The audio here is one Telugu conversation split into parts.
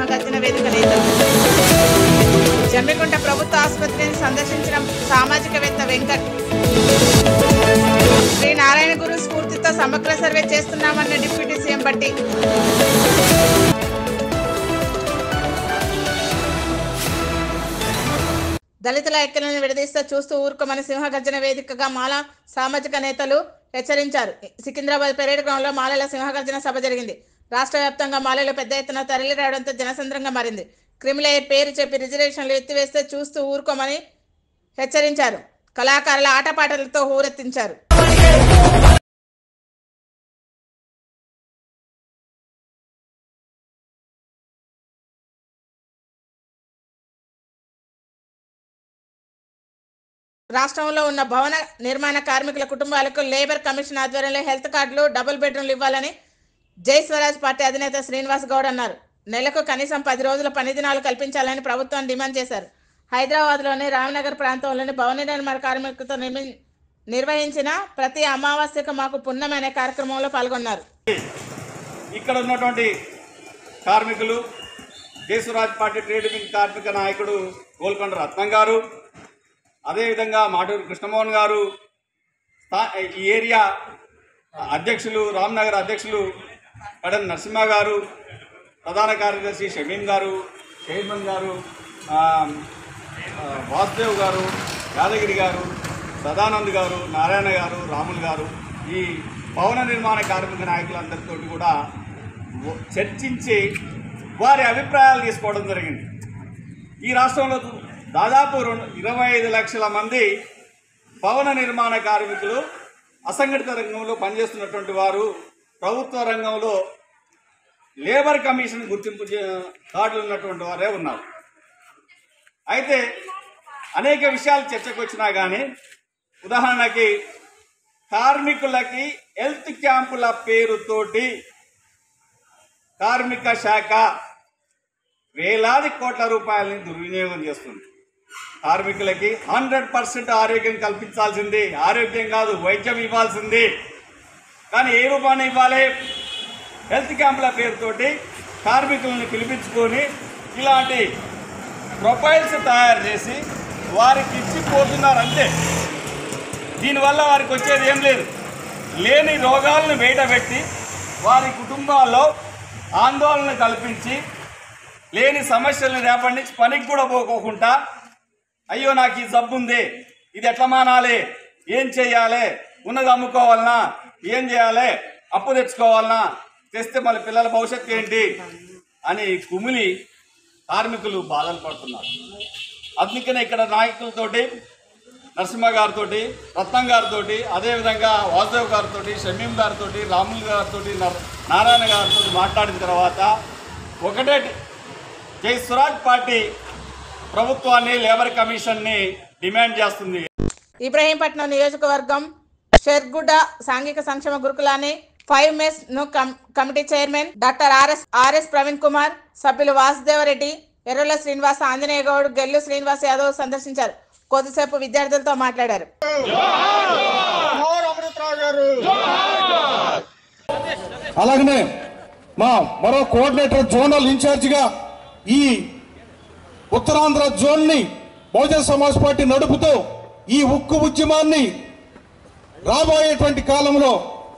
సింహగర్జన వేదిక నేతలు. జమ్మికుంట ప్రభుత్వ ఆసుపత్రిని సందర్శించిన సామాజికవేత్త వెంకట్. శ్రీ నారాయణ గురు స్ఫూర్తితో సమగ్ర సర్వే చేస్తున్నామన్న డిప్యూటీ సీఎం బట్టి. దళితుల ఐక్యలను విడదీస్తూ చూస్తూ ఊరుకోమని సింహగర్జన వేదికగా మాల సామాజిక నేతలు హెచ్చరించారు. సికింద్రాబాద్ పెరేడ్ గ్రౌండ్ లో మాలల సింహగర్జన సభ జరిగింది. రాష్ట్ర వ్యాప్తంగా మాలలు పెద్ద ఎత్తున తరలి రావడంతో జనసంద్రంగా మారింది. క్రిమిలేయర్ పేరు చెప్పి రిజర్వేషన్లు ఎత్తివేస్తే చూస్తూ ఊరుకోమని హెచ్చరించారు. కళాకారుల ఆటపాటలతో హోరెత్తించారు. రాష్ట్రంలో ఉన్న భవన నిర్మాణ కార్మికుల కుటుంబాలకు లేబర్ కమిషన్ ఆధ్వర్యంలో హెల్త్ కార్డులు, డబుల్ బెడ్రూమ్లు ఇవ్వాలని జై స్వరాజ్ పార్టీ అధినేత శ్రీనివాస్ గౌడ్ అన్నారు. నెలకు కనీసం 10 రోజుల పని దినాలు కల్పించాలని ప్రభుత్వాన్ని డిమాండ్ చేశారు. హైదరాబాద్లోని రామ్నగర్ ప్రాంతంలోని భవన నిర్మాణ కార్మికులతో నిర్వహించిన ప్రతి అమావాస్యకు మాకు పుణ్యం అనే కార్యక్రమంలో పాల్గొన్నారు. ఇక్కడ ఉన్నటువంటి కార్మికులు, జై స్వరాజ్ పార్టీ ట్రేడ్ యూనియన్ కార్మిక నాయకుడు గోల్కొండ రత్నం గారు, అదేవిధంగా మాటూరు కృష్ణమోహన్ గారు, ఈ ఏరియా అధ్యక్షులు రామ్నగర్ అధ్యక్షులు కడన్ నరసింహ గారు, ప్రధాన కార్యదర్శి షమీన్ గారు, చైర్మన్ గారు వాసుదేవ్ గారు, యాదగిరి గారు, సదానంద్ గారు, నారాయణ గారు, రాములు గారు, ఈ భవన నిర్మాణ కార్మిక నాయకులందరితో కూడా చర్చించి వారి అభిప్రాయాలు తీసుకోవడం జరిగింది. ఈ రాష్ట్రంలో దాదాపు 25 లక్షల మంది భవన నిర్మాణ కార్మికులు అసంఘటిత రంగంలో పనిచేస్తున్నటువంటి వారు ప్రభుత్వ రంగంలో లేబర్ కమిషన్ గుర్తింపు కార్డులు ఉన్నటువంటి వారే ఉన్నారు. అయితే అనేక విషయాలు చర్చకు వచ్చినా కానీ, ఉదాహరణకి కార్మికులకి హెల్త్ క్యాంపుల పేరుతోటి కార్మిక శాఖ వేలాది కోట్ల రూపాయలని దుర్వినియోగం చేస్తుంది. కార్మికులకి 100% ఆరోగ్యం కల్పించాల్సింది, ఆరోగ్యం కాదు వైద్యం ఇవ్వాల్సింది. కానీ ఏ రూపాన్ని ఇవ్వాలి? హెల్త్ క్యాంపుల పేరుతోటి కార్మికులను పిలిపించుకొని ఇలాంటి ప్రొఫైల్స్ తయారు చేసి వారికి ఇచ్చిపోతున్నారు అంతే. దీనివల్ల వారికి వచ్చేది ఏం లేదు. లేని రోగాలను బయటపెట్టి వారి కుటుంబాల్లో ఆందోళన కల్పించి లేని సమస్యలను రేపటి నుంచి పనికి కూడా పోకోకుండా, అయ్యో నాకు ఈ జబ్బు ఉంది, ఇది ఎట్లా మానాలి, ఏం చేయాలి, ఉన్నది అమ్ముకోవాలన్నా, ఏం చేయాలి, అప్పు తెచ్చుకోవాలన్నా, తెస్తే మళ్ళీ పిల్లల భవిష్యత్తు ఏంటి అని కుమిలి కార్మికులు బాధలు పడుతున్నారు. అందుకనే ఇక్కడ నాయకులతోటి నరసింహ గారితో, రత్నం గారితో, అదేవిధంగా వాసుదేవ్ గారితో, షమీం గారితో, రాములు గారితో, నారాయణ గారితో మాట్లాడిన తర్వాత ఒకటే జై స్వరాజ్ పార్టీ ప్రభుత్వాన్ని, లేబర్ కమిషన్ని డిమాండ్ చేస్తుంది. ఇబ్రహీంపట్నం నియోజకవర్గం షెర్గుడ్డ సాంఘిక సంక్షేమ గురుకులాన్ని 5 మెస్ ను committee chairman doctor RS Praveen Kumar, సభ్యులు వాసుదేవరెడ్డి, ఎర్రల శ్రీనివాస్, ఆంజనేయ గౌడ్, గెల్లు శ్రీనివాస్ యాదవ్ సందర్శించారు. కొద్దిసేపు విద్యార్థులతో మాట్లాడారు. అలాగనే మా మరో కోఆర్డినేటర్ జోనల్ ఇన్ఛార్జిగా ఈ ఉత్తరాంధ్ర జోన్ ని బహుజన్ సమాజ్ పార్టీ నడుపుతూ ఈ ఉక్కు ఉద్యమాన్ని రాబోయేటువంటి కాలంలో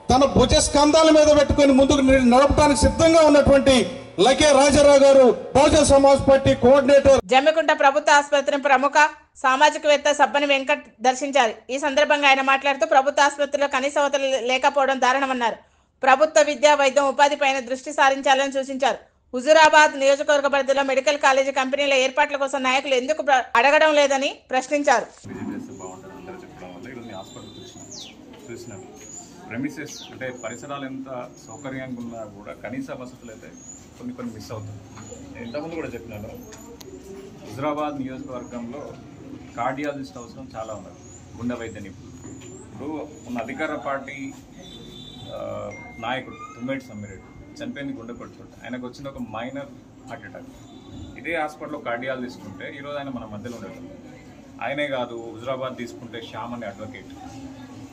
తన భుజ స్కంధాల మీద పెట్టుకుని ముందుకు నడపడానికి సిద్ధంగా ఉన్నటువంటి లకే రాజారావు గారు, బహుజన్ సమాజ్ పార్టీ కోఆర్డినేటర్. జమ్మికుంట ప్రభుత్వ ఆసుపత్రిని ప్రముఖ సామాజికవేత్త సబ్బని వెంకట్ దర్శించారు. ఈ సందర్భంగా ఆయన మాట్లాడుతూ ప్రభుత్వ ఆసుపత్రిలో కనీస వసతులు లేకపోవడం దారుణమన్నారు. ప్రభుత్వ విద్యా, వైద్యం, ఉపాధిపైన దృష్టి సారించాలని సూచించారు. హుజూరాబాద్ నియోజకవర్గ పరిధిలో మెడికల్ కాలేజీ కంపెనీల ఏర్పాట్ల కోసం నాయకులు ఎందుకు అడగడం లేదని ప్రశ్నించారు. ప్రెమిసెస్ అంటే పరిసరాలు ఎంత సౌకర్యంగా ఉన్నా కూడా కనీస వసతులు అయితే కొన్ని మిస్ అవుతుంది. నేను ఇంతకుముందు కూడా చెప్పినాను, హుజూరాబాద్ నియోజకవర్గంలో కార్డియాలజిస్ట్ అవసరం చాలా ఉన్నది, గుండె వైద్య నిపుణులు. ఇప్పుడు ఉన్న అధికార పార్టీ నాయకుడు తుమ్మేటి సమ్మిరెడ్డి చనిపోయింది గుండెపోటుతో. ఆయనకు వచ్చిన ఒక మైనర్ హార్ట్ అటాక్. ఇదే హాస్పిటల్లో కార్డియాలు తీసుకుంటే ఈరోజు ఆయన మన మధ్యలో ఉండదు. ఆయనే కాదు, హుజూరాబాద్ తీసుకుంటే శ్యామ్ అనే అడ్వకేట్,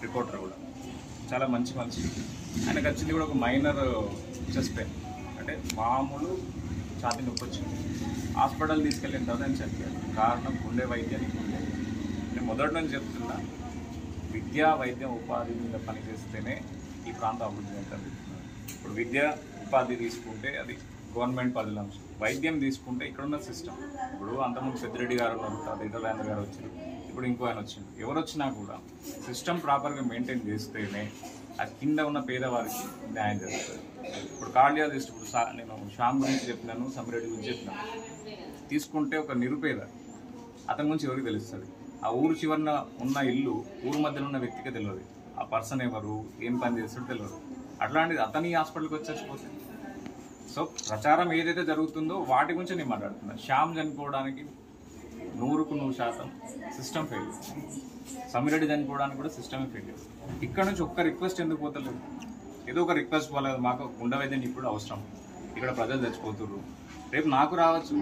రిపోర్టర్ కూడా చాలా మంచి ఆయనకు వచ్చింది కూడా ఒక మైనర్ చెస్ట్ పెయిన్, అంటే మామూలు ఛాతీ నొప్పి వచ్చింది. హాస్పిటల్ తీసుకెళ్ళిన తర్వాత నేను చెప్పాను కారణం గుండె వైద్యానికి ఉండే. నేను మొదటి నుంచి చెప్తున్నా, విద్యా వైద్యం ఉపాధి మీద పనిచేస్తేనే ఈ ప్రాంతం అభివృద్ధి అవుతుంది. ఇప్పుడు విద్య ఉపాధి తీసుకుంటే అది గవర్నమెంట్ పరిధిలో అంశం. వైద్యం తీసుకుంటే ఇక్కడున్న సిస్టమ్, ఇప్పుడు అంతకుముందు పెద్దిరెడ్డి గారు ఉన్నారు, తర్వాత ఇతరులందరూ గారు వచ్చారు, ఇప్పుడు ఇంకో ఆయన వచ్చింది. ఎవరు వచ్చినా కూడా సిస్టమ్ ప్రాపర్గా మెయింటైన్ చేస్తేనే ఆ కింద ఉన్న పేదవారికి న్యాయం జరుగుతుంది. ఇప్పుడు కార్డియాలజిస్ట్, ఇప్పుడు నేను శ్యామ్ గురించి చెప్పినాను, సమిరెడ్డి గురించి చెప్పినాను. తీసుకుంటే ఒక నిరుపేద, అతని గురించి ఎవరికి తెలుస్తుంది? ఆ ఊరు చివరన ఉన్న ఇల్లు ఊరు మధ్యలో ఉన్న వ్యక్తికి తెలియదు, ఆ పర్సన్ ఎవరు, ఏం పని చేస్తాడో తెలియదు. అట్లాంటిది అతని హాస్పిటల్కి వచ్చేసిపోతుంది. సో ప్రచారం ఏదైతే జరుగుతుందో వాటి గురించి నేను మాట్లాడుతున్నాను. శ్యామ్ చనిపోవడానికి 100% సిస్టమ్ ఫెయిల్యూర్, సమిరెడ్డి చనిపోవడానికి కూడా సిస్టమే ఫెయిల్యూర్. ఇక్కడ నుంచి ఒక్క రిక్వెస్ట్ ఎందుకు పోతలేదు? ఏదో ఒక రిక్వెస్ట్ పోలేదు, మాకు గుండె వైద్యం ఇప్పుడు అవసరం, ఇక్కడ ప్రజలు చచ్చిపోతున్నారు, రేపు నాకు రావచ్చు,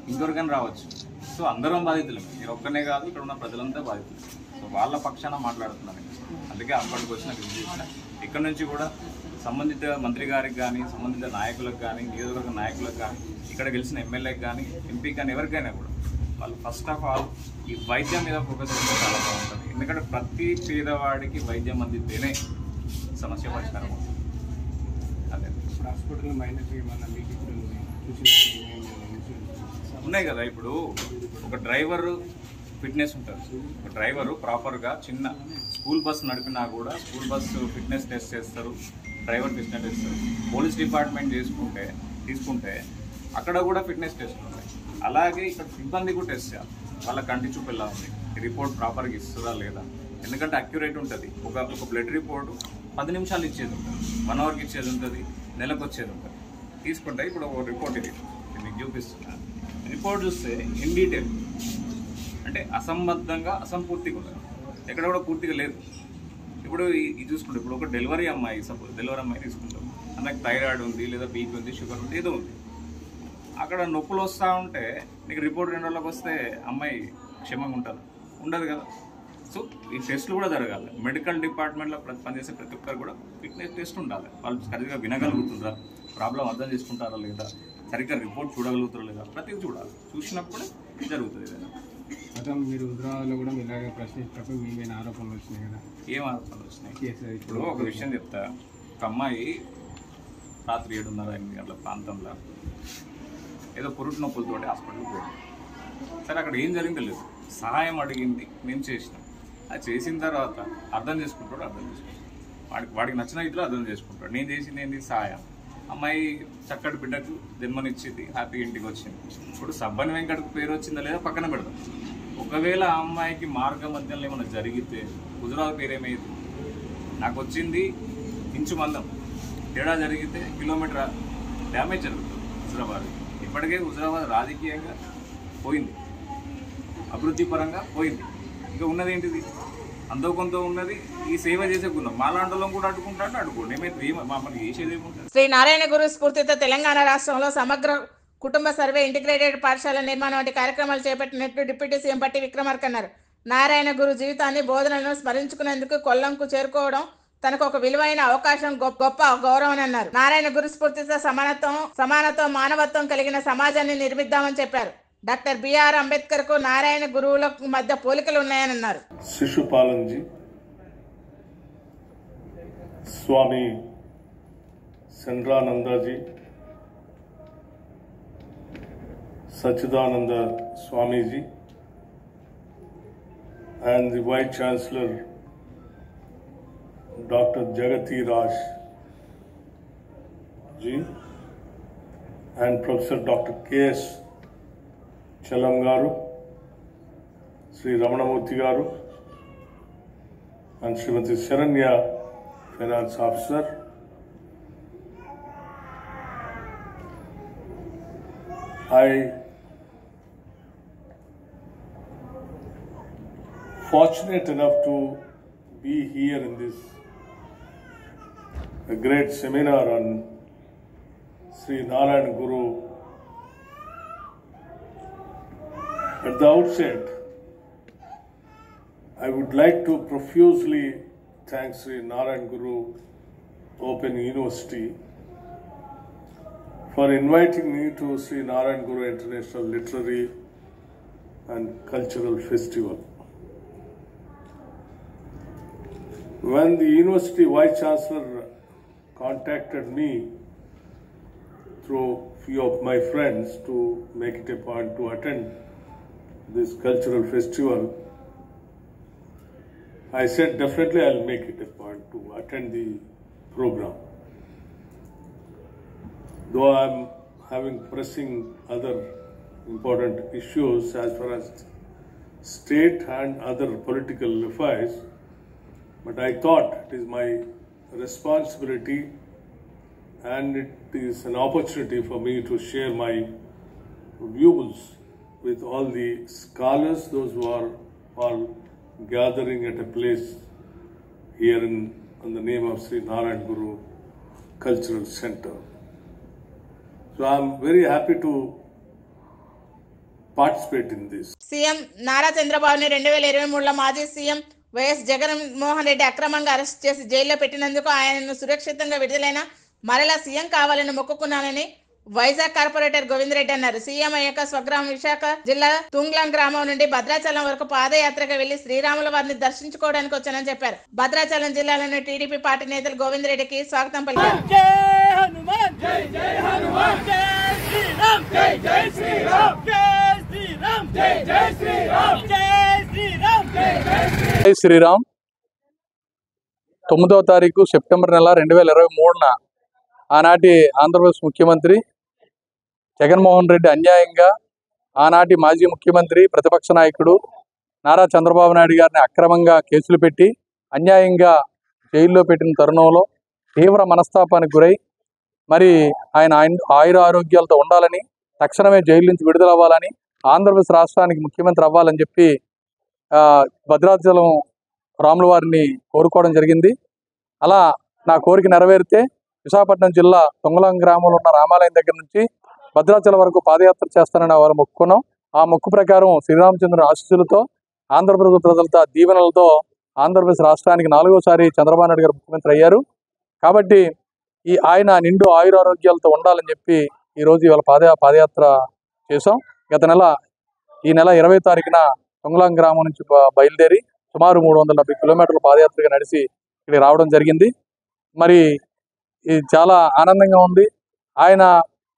ఇంకొకరికైనా రావచ్చు. సో అందరం బాధితులు, మీరు ఒక్కనే కాదు, ఇక్కడ ఉన్న ప్రజలంతా బాధితులు. సో వాళ్ళ పక్షాన మాట్లాడుతున్నాను. అందుకే అప్పటికి వచ్చిన విజిట్ చేసిన. ఇక్కడ నుంచి కూడా సంబంధిత మంత్రి గారికి కానీ, సంబంధిత నాయకులకు కానీ, నియోజకవర్గ నాయకులకు కానీ, ఇక్కడ గెలిచిన ఎమ్మెల్యేకి కానీ, ఎంపీ కానీ, ఎవరికైనా కూడా వాళ్ళు ఫస్ట్ ఆఫ్ ఆల్ ఈ వైద్యం మీద ఫోకస్ చేస్తే చాలా బాగుంటుంది. ఎందుకంటే ప్రతి పేదవాడికి వైద్యం అందితేనే సమస్య పరిష్కారం అవుతుంది. అదే హాస్పిటల్ ఉన్నాయి కదా. ఇప్పుడు ఒక డ్రైవర్ ఫిట్నెస్ ఉంటుంది, ఒక డ్రైవరు ప్రాపర్గా చిన్న స్కూల్ బస్సు నడిపినా కూడా స్కూల్ బస్సు ఫిట్నెస్ టెస్ట్ చేస్తారు, డ్రైవర్ ఫిట్నెస్ టెస్ట్ చేస్తారు. పోలీస్ డిపార్ట్మెంట్ తీసుకుంటే అక్కడ కూడా ఫిట్నెస్ టెస్ట్ ఉంటాయి. అలాగే ఇక్కడ సిబ్బంది కూడా టెస్ట్ చేయాలి, వాళ్ళ కంటి చూపు ఎలా ఉంది, రిపోర్ట్ ప్రాపర్గా ఇస్తుందా లేదా. ఎందుకంటే అక్యురేట్ ఉంటుంది. ఒక బ్లడ్ రిపోర్టు 10 నిమిషాలు ఇచ్చేది ఉంటుంది, 1 అవర్కి ఇచ్చేది ఉంటుంది, నెలకు వచ్చేది ఉంటుంది. తీసుకుంటే ఇప్పుడు ఒక రిపోర్ట్ ఇది మీకు చూపిస్తున్నా. రిపోర్ట్ చూస్తే ఇన్ డీటెయిల్, అంటే అసంబద్ధంగా అసంపూర్తిగా ఉన్నది, ఎక్కడ కూడా పూర్తిగా లేదు. ఇప్పుడు ఇది చూసుకుంటే ఇప్పుడు ఒక డెలివరీ అమ్మాయి, సపోజ్ డెలివరీ అమ్మాయి తీసుకుంటాం, అన్నకు థైరాయిడ్ ఉంది, లేదా బీపీ ఉంది, షుగర్ ఉంది, ఏదో ఉంది. అక్కడ నొప్పులు వస్తూ ఉంటే నీకు రిపోర్ట్ 2 రోజులకు వస్తే అమ్మాయి క్షేమంగా ఉంటుంది? ఉండదు కదా. సో ఈ టెస్టులు కూడా జరగాలి. మెడికల్ డిపార్ట్మెంట్లో పనిచేసే ప్రతి ఒక్కరు కూడా ఫిట్నెస్ టెస్ట్ ఉండాలి. వాళ్ళు సరిగ్గా వినగలుగుతుందా, ప్రాబ్లం అర్థం చేసుకుంటారా లేదా, సరిగ్గా రిపోర్ట్ చూడగలుగుతారా లేదా, ప్రతిదీ చూడాలి. చూసినప్పుడే జరుగుతుంది ఏదైనా. గతం మీరు హుజరాబాద్లో కూడా ఇలాగే ప్రశ్నించినప్పుడు మీ మీద ఆరోపణలు వచ్చినాయి కదా? ఏం ఆరోపణలు వచ్చినాయి? ఇప్పుడు ఒక విషయం చెప్తా. ఒక అమ్మాయి రాత్రి 7:30-8 గంటల ప్రాంతంలో ఏదో పురుటి నొప్పులతోటి హాస్పిటల్కి పోయింది. సరే అక్కడ ఏం జరిగిందో లేదు, సహాయం అడిగింది, మేము చేసినాం. అది చేసిన తర్వాత అర్థం చేసుకుంటాడు, వాడికి నచ్చిన ఇట్లా అర్థం చేసుకుంటాడు. నేను చేసింది ఏంటి? సహాయం. అమ్మాయి చక్కటి బిడ్డకు జన్మనిచ్చింది, హ్యాపీ ఇంటికి వచ్చింది. ఇప్పుడు సబ్బని వెంకటకు పేరు వచ్చిందా లేదా పక్కన పెడతాం. ఒకవేళ ఆ అమ్మాయికి మార్గ మధ్యంలో ఏమైనా జరిగితే హుజరాబాద్ పేరు ఏమైంది? నాకు వచ్చింది ఇంచు మందం, తేడా జరిగితే కిలోమీటర్ డ్యామేజ్ జరుగుతుంది హుజరాబాద్. ఇప్పటికే హుజరాబాద్ రాజకీయంగా పోయింది, అభివృద్ధి పరంగా పోయింది. ఇంకా ఉన్నది ఏంటిది? అంతో కొంత ఉన్నది ఈ సేవ చేసే గుణం. మాలాండలం కూడా అడ్డుకుంటాడు, అడ్డుకోండి, మమ్మల్ని చేసేది ఏముంటుంది? శ్రీ నారాయణ గురు స్ఫూర్తితో తెలంగాణ రాష్ట్రంలో సమగ్ర కుటుంబ సర్వే, ఇంటిగ్రేటెడ్ పాఠశాల నిర్మాణం వంటి కార్యక్రమాలు చేపట్టినట్లు డిప్యూటీ సీఎం పట్టి విక్రమార్క అన్నారు. నారాయణ గురు జీవితాన్ని, బోధనలను స్మరించుకునేందుకు కొల్లంకు చేరుకోవడం తనకు ఒక విలువైన అవకాశం, గొప్ప గౌరవం అన్నారు. నారాయణ గురు స్ఫూర్తితో సమానత్వం, మానవత్వం కలిగిన సమాజాన్ని నిర్మిద్దామని చెప్పారు. డాక్టర్ బిఆర్ అంబేద్కర్ కు నారాయణ గురువుల మధ్య పోలికలు ఉన్నాయని అన్నారు. शिशुपालन जी, स्वामी चंद्रानंदा जी, सच्चिदानंद Swami ji, and the Vice Chancellor Dr. Jagati Raj ji, and Professor Dr. K.S. Chalam garu, Sri Ramanamurthy garu, and Srimati Sharanya, Finance Officer. I fortunate enough to be here in this a great seminar on Sri Narayana Guru. At the outset, I would like to profusely thank Sri Narayana Guru Open University for inviting me to Sri Narayan Guru International Literary and Cultural Festival. When the University Vice Chancellor contacted me through few of my friends to make it a point to attend this cultural festival, I said definitely I'll make it a point to attend the program. Though I'm having pressing other important issues as far as state and other political affairs, but I thought it is my responsibility and it is an opportunity for me to share my views with all the scholars, those who are all gathering at a place here in the name of Sri Narayan Guru Cultural Center. So I'm very happy to participate in this. CM Nara చంద్రబాబుని 2023లో మాజీ సీఎం వైఎస్ జగన్మోహన్ రెడ్డి అక్రమంగా అరెస్ట్ చేసి జైల్లో పెట్టినందుకు ఆయనను సురక్షితంగా విడుదలైన మరలా సీఎం కావాలని మొక్కుకున్నానని వైజాగ్ కార్పొరేటర్ గోవిందరెడ్డి అన్నారు. సీఎం అయ్యాక స్వగ్రామం విశాఖ జిల్లా తుంగ్లాం గ్రామం నుండి భద్రాచలం వరకు పాదయాత్రగా వెళ్లి శ్రీరాముల వారిని దర్శించుకోవడానికి వచ్చానని చెప్పారు. భద్రాచలం జిల్లాలోని టీడీపీ పార్టీ నేతలు గోవిందరెడ్డికి స్వాగతం పలికారు. జై శ్రీరామ్. 9వ తారీఖు సెప్టెంబర్ నెల 2023న ఆనాటి ఆంధ్రప్రదేశ్ ముఖ్యమంత్రి జగన్మోహన్ రెడ్డి అన్యాయంగా ఆనాటి మాజీ ముఖ్యమంత్రి ప్రతిపక్ష నాయకుడు నారా చంద్రబాబు నాయుడు గారిని అక్రమంగా కేసులు పెట్టి అన్యాయంగా జైల్లో పెట్టిన తరుణంలో తీవ్ర మనస్తాపానికి గురై మరి ఆయన ఆయుర ఆరోగ్యాలతో ఉండాలని, తక్షణమే జైలు నుంచి విడుదలవ్వాలని, ఆంధ్రప్రదేశ్ రాష్ట్రానికి ముఖ్యమంత్రి అవ్వాలని చెప్పి భద్రాచలం రాముల వారిని కోరుకోవడం జరిగింది. అలా నా కోరిక నెరవేరితే విశాఖపట్నం జిల్లా తుంగలం గ్రామంలో ఉన్న రామాలయం దగ్గర నుంచి భద్రాచలం వరకు పాదయాత్ర చేస్తానని వారు మొక్కుకున్నాం. ఆ మొక్కు ప్రకారం శ్రీరామచంద్రుని ఆశీస్సులతో, ఆంధ్రప్రదేశ్ ప్రజలతో దీవెనలతో ఆంధ్రప్రదేశ్ రాష్ట్రానికి 4వసారి చంద్రబాబు నాయుడు గారు ముఖ్యమంత్రి అయ్యారు. కాబట్టి ఆయన నిండు ఆయురారోగ్యాలతో ఉండాలని చెప్పి ఈరోజు ఇవాళ పాదయాత్ర చేసాం. ఈ నెల 20వ తారీఖున తుంగలం గ్రామం నుంచి బయలుదేరి సుమారు 370 కిలోమీటర్ల పాదయాత్రగా నడిచి ఇక్కడికి రావడం జరిగింది. మరి ఇది చాలా ఆనందంగా ఉంది. ఆయన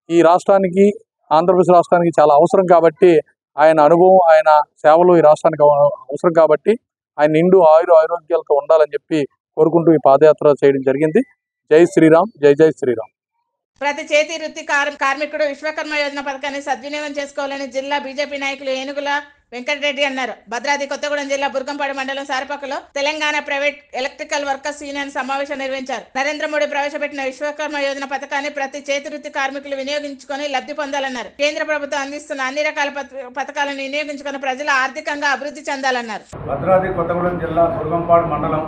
ఈ రాష్ట్రానికి, ఆంధ్రప్రదేశ్ రాష్ట్రానికి చాలా అవసరం కాబట్టి, ఆయన అనుభవం, ఆయన సేవలు ఈ రాష్ట్రానికి అవసరం కాబట్టి ఆయన నిండు ఆరోగ్యాలతో ఉండాలని చెప్పి కోరుకుంటూ ఈ పాదయాత్ర చేయడం జరిగింది. జై శ్రీరామ్, జై జై శ్రీరామ్. ప్రతి చేతి వృత్తి కార్మికుడు విశ్వకర్మ యోజన పథకాన్ని సద్వినియోగం చేసుకోవాలని జిల్లా బీజేపీ నాయకులు ఏనుగుల వెంకటరెడ్డి అన్నారు. భద్రాద్రి కొత్తగూడెం జిల్లా బుర్గంపాడు మండలం సారపక్కలో Telangana private electrical workers union సమావేశం నిర్వహించారు. నరేంద్ర మోడీ ప్రవేశపెట్టిన విశ్వకర్మ యోజన పథకాన్ని ప్రతి చేతి వృత్తి కార్మికులు వినియోగించుకొని లబ్ధి పొందాలన్నారు. కేంద్ర ప్రభుత్వం అందిస్తున్న అన్ని రకాల పథకాలను వినియోగించుకుని ప్రజలు ఆర్థికంగా అభివృద్ధి చెందాలన్నారు. భద్రాద్రి కొత్తగూడెం జిల్లా బుర్గంపాడు మండలం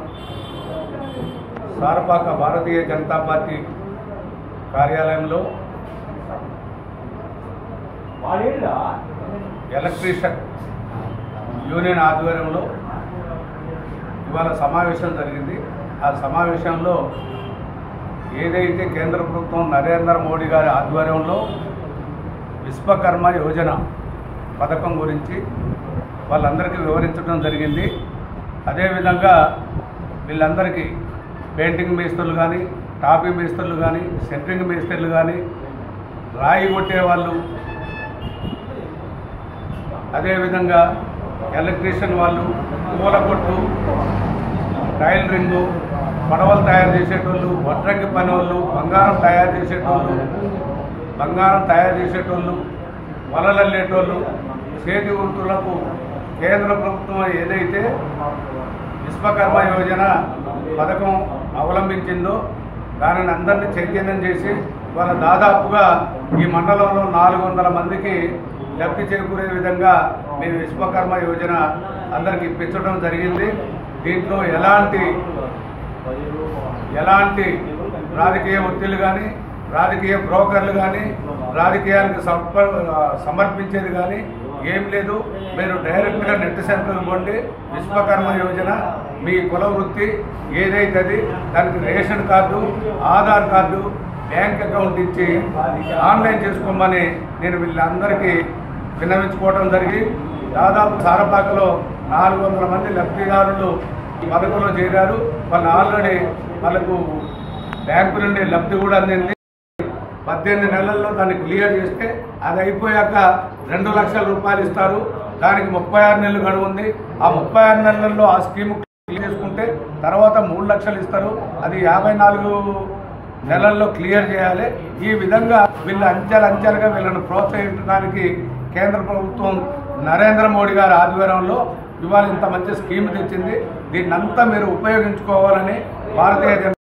సారపాక భారతీయ జనతా పార్టీ కార్యాలయంలో ఎలక్ట్రీషియన్ యూనియన్ ఆధ్వర్యంలో ఇవాళ సమావేశం జరిగింది. ఆ సమావేశంలో ఏదైతే కేంద్ర ప్రభుత్వం నరేంద్ర మోడీ గారి ఆధ్వర్యంలో విశ్వకర్మ యోజన పథకం గురించి వాళ్ళందరికీ వివరించడం జరిగింది. అదేవిధంగా వీళ్ళందరికీ పెయింటింగ్ మేస్త్రులు కానీ, టాపీ మేస్త్రులు కానీ, సెంట్రింగ్ మేస్త్రులు కానీ, రాయి కొట్టే వాళ్ళు, అదేవిధంగా ఎలక్ట్రీషియన్ వాళ్ళు, పూల కొట్టు, టైలరింగు, పడవలు తయారు చేసేటోళ్ళు, వడ్రంగి పని వాళ్ళు, బంగారం తయారు చేసేటోళ్ళు, వలలల్లేటోళ్ళు, చేతి వృత్తులకు కేంద్ర ప్రభుత్వం ఏదైతే విశ్వకర్మ యోజన పథకం అవలంబించిందో దానిని అందరినీ చైతన్యం చేసి వాళ్ళ దాదాపుగా ఈ మండలంలో 400 మందికి లబ్ధి చేకూరే విధంగా మేము విశ్వకర్మ యోజన అందరికి ఇప్పించడం జరిగింది. దీంట్లో ఎలాంటి రాజకీయ ఒత్తిళ్లు కానీ, రాజకీయ బ్రోకర్లు కానీ, రాజకీయాలకు సమర్పించేది కానీ ఏం లేదు. మీరు డైరెక్ట్గా నెట్ సెంటర్కి పోండి. విశ్వకర్మ యోజన మీ కుల వృత్తి ఏదైతే దానికి ration card, Aadhaar card, bank account ఇచ్చి ఆన్లైన్ చేసుకోమని నేను వీళ్ళందరికీ విన్నవించుకోవడం జరిగింది. దాదాపు సారపాకలో 400 మంది లబ్ధిదారులు ఈ పథకంలో చేరారు. వాళ్ళు ఆల్రెడీ వాళ్ళకు బ్యాంకు నుండి లబ్ధి కూడా అందింది. 18 నెలల్లో దాన్ని క్లియర్ చేస్తే అది అయిపోయాక 2 లక్షల రూపాయలు ఇస్తారు. దానికి 36 నెలలు గడువు ఉంది. ఆ 36 నెలల్లో ఆ స్కీమ్ క్లియర్ చేసుకుంటే తర్వాత 3 లక్షలు ఇస్తారు. అది 54 నెలల్లో క్లియర్ చేయాలి. ఈ విధంగా వీళ్ళు అంచెలంచెలుగా వీళ్ళను ప్రోత్సహించడానికి కేంద్ర ప్రభుత్వం నరేంద్ర మోడీ గారి ఆధ్వర్యంలో ఇవాళ ఇంత మంచి స్కీమ్ తెచ్చింది. దీన్నంతా మీరు ఉపయోగించుకోవాలని Bharatiya Janata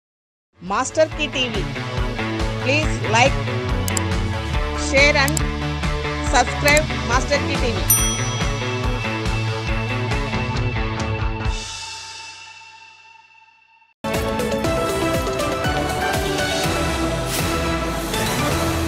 master key TV please like share and subscribe master key TV.